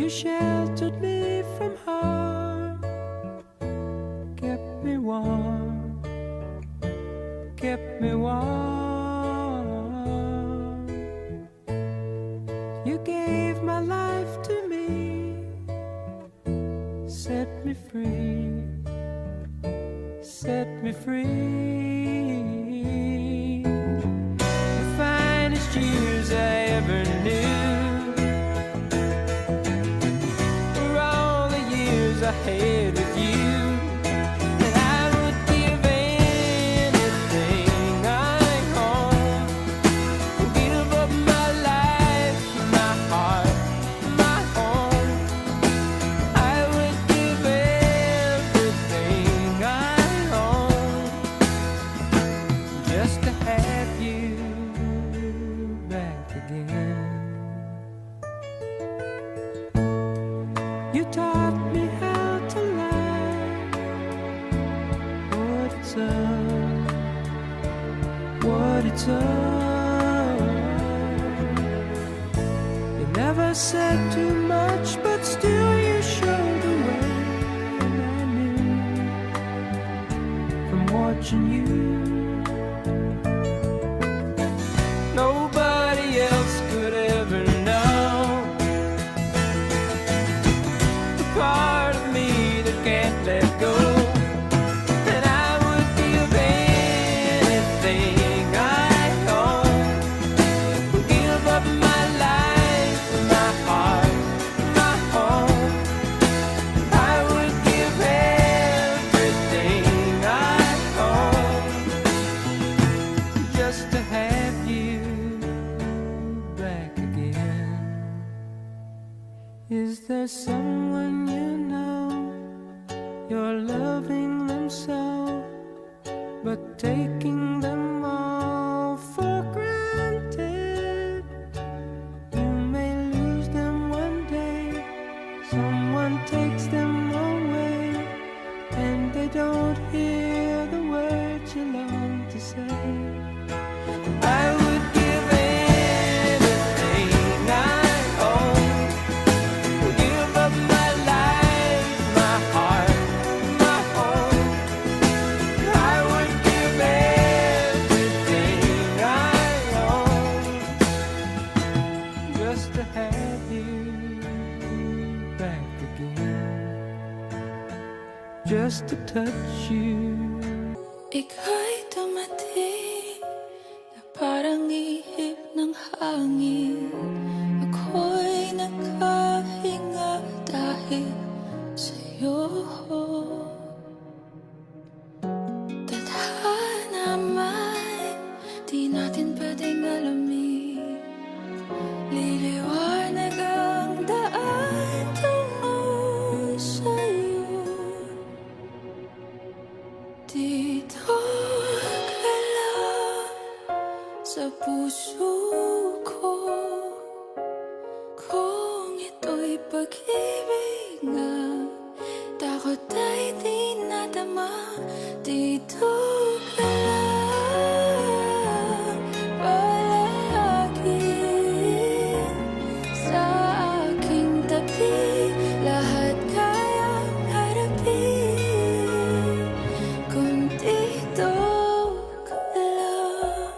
You sheltered me from harm, kept me warm, kept me warm. You gave my life to me, set me free, set me free. The finest years I ever knew were all the years I had with you. And I would give anything I own, give up my life, my heart, my home. I would give everything I own just to have you back again. You taught me how to laugh, what it's up, what it's up. You never said too much, but still you showed the way. And I knew from watching you, nobody else could ever know the part of me that can't let go. And I would give anything I own, give up my life, my heart, my home. I would give everything I own just to have you back again. Is there someone you know, you're loving them so, but taking them all for granted? You may lose them one day, someone takes them away, and they don't hear the words you long to say. I would give anything I own, give up my life, my heart, my home. I would give everything I own just to have you back again, just to touch you. Ika'y dumating na parang ihip ng hangin. Ako'y nakahinga dahil sa'yo. Tadhana man, di natin pwedeng alamin. Liliwanag ang daan tungo sa'yo. Dito ka lang sa puso ko, kung ito'y pag-ibig nga, takot ay di nadama. Dito ka lang palagi sa aking tabi, lahat kayang harapin kung dito ka lang.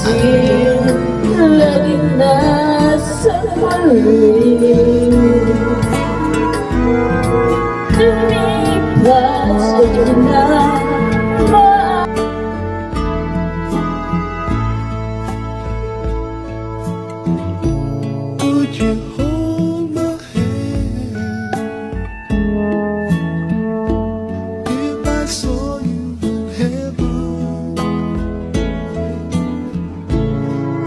pansin, laging nasa paligid. Lumipas ay na Would you hold my hand if I saw you in heaven?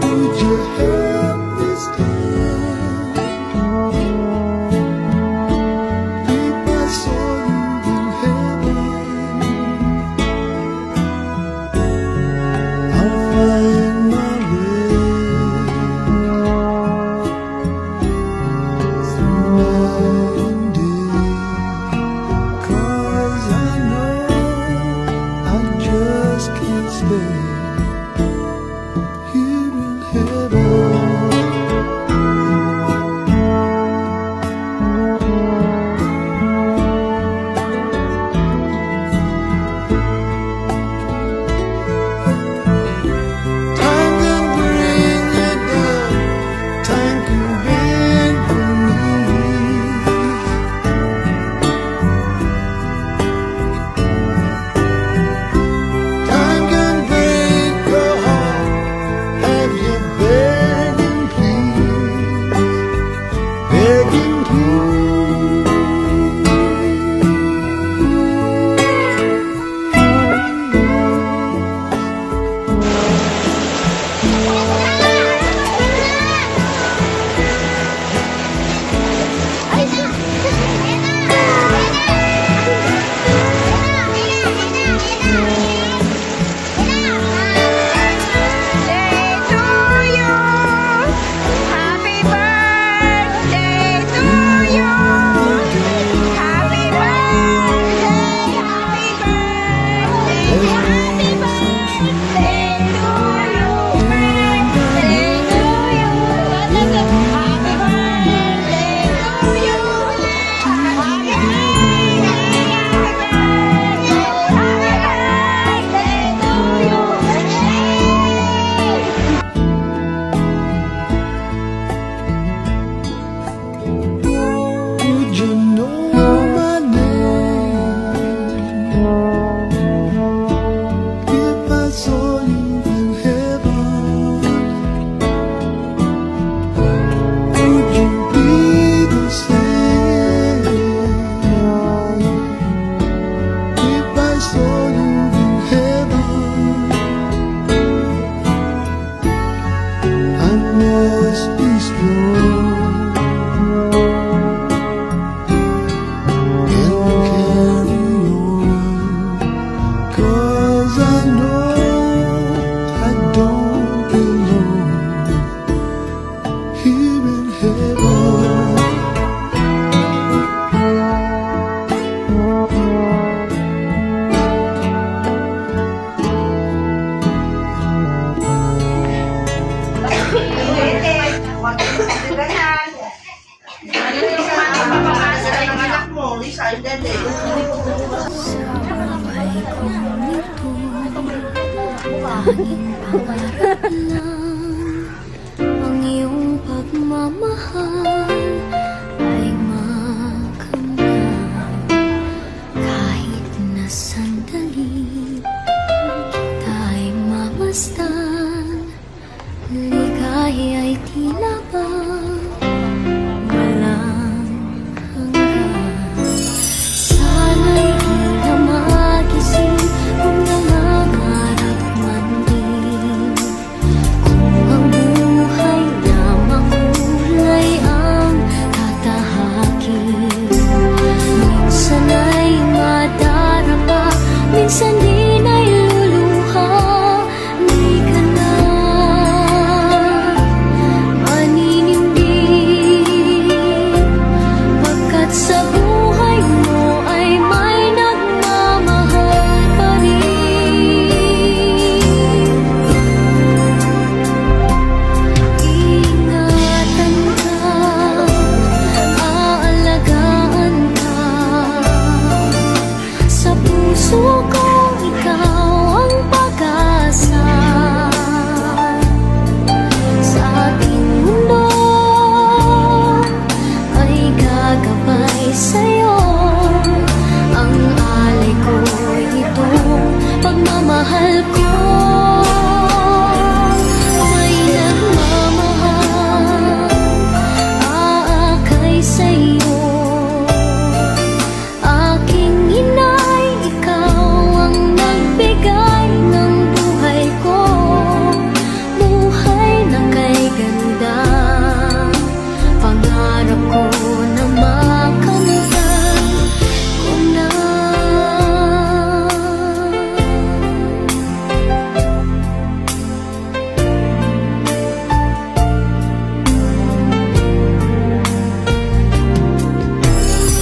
Would you help me stand if I saw you in heaven? I'll find my way through night and day, 'cause I know I just can't stay here in heaven. Time can bring you down, time can bend your knees. Time can break your heart, have you begging please, begging Would you know my name if I saw you in heaven? Would you be the same if I saw you in heaven? I must be strong and carry on, 'cause I know I don't belong here in heaven. Buhay kong ito, tanging pangarap lang. Ang iyong pagmamahal ay makamtan. Kahit na sandali tayo mamasdan, ligaya ay tila ba walang hanggan. Sana'y di na magising kung nangangarap man din. mahal ko, may nagmamahal, aakay sa'yo. Aking inay, ikaw ang nagbigay ng buhay ko, buhay na kay ganda. Pangarap ko na makamtan ko na.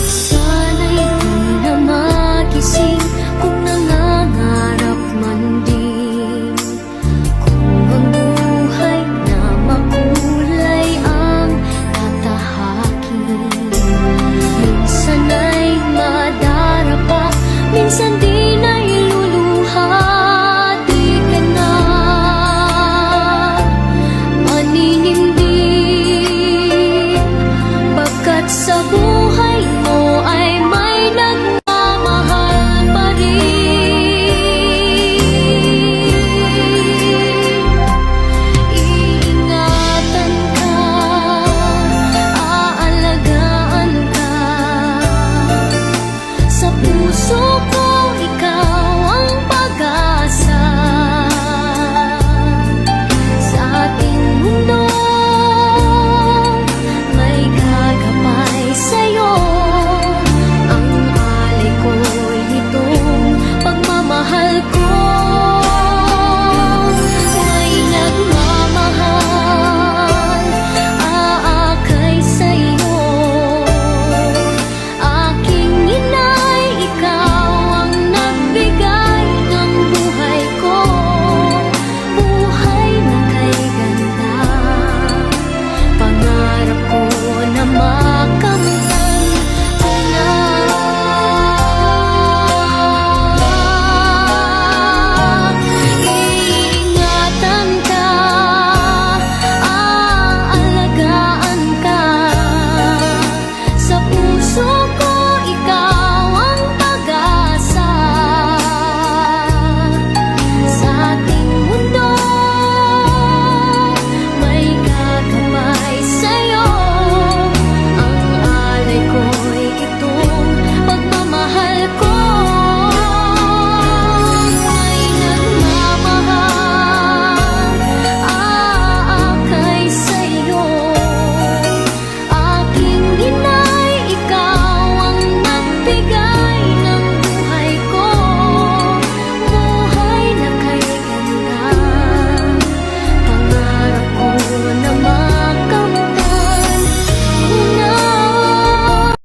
Sana'y di na magising kung nangangarap man din. Kung ang buhay na makulay ang tatahakin. Minsan ay madarapa, minsan di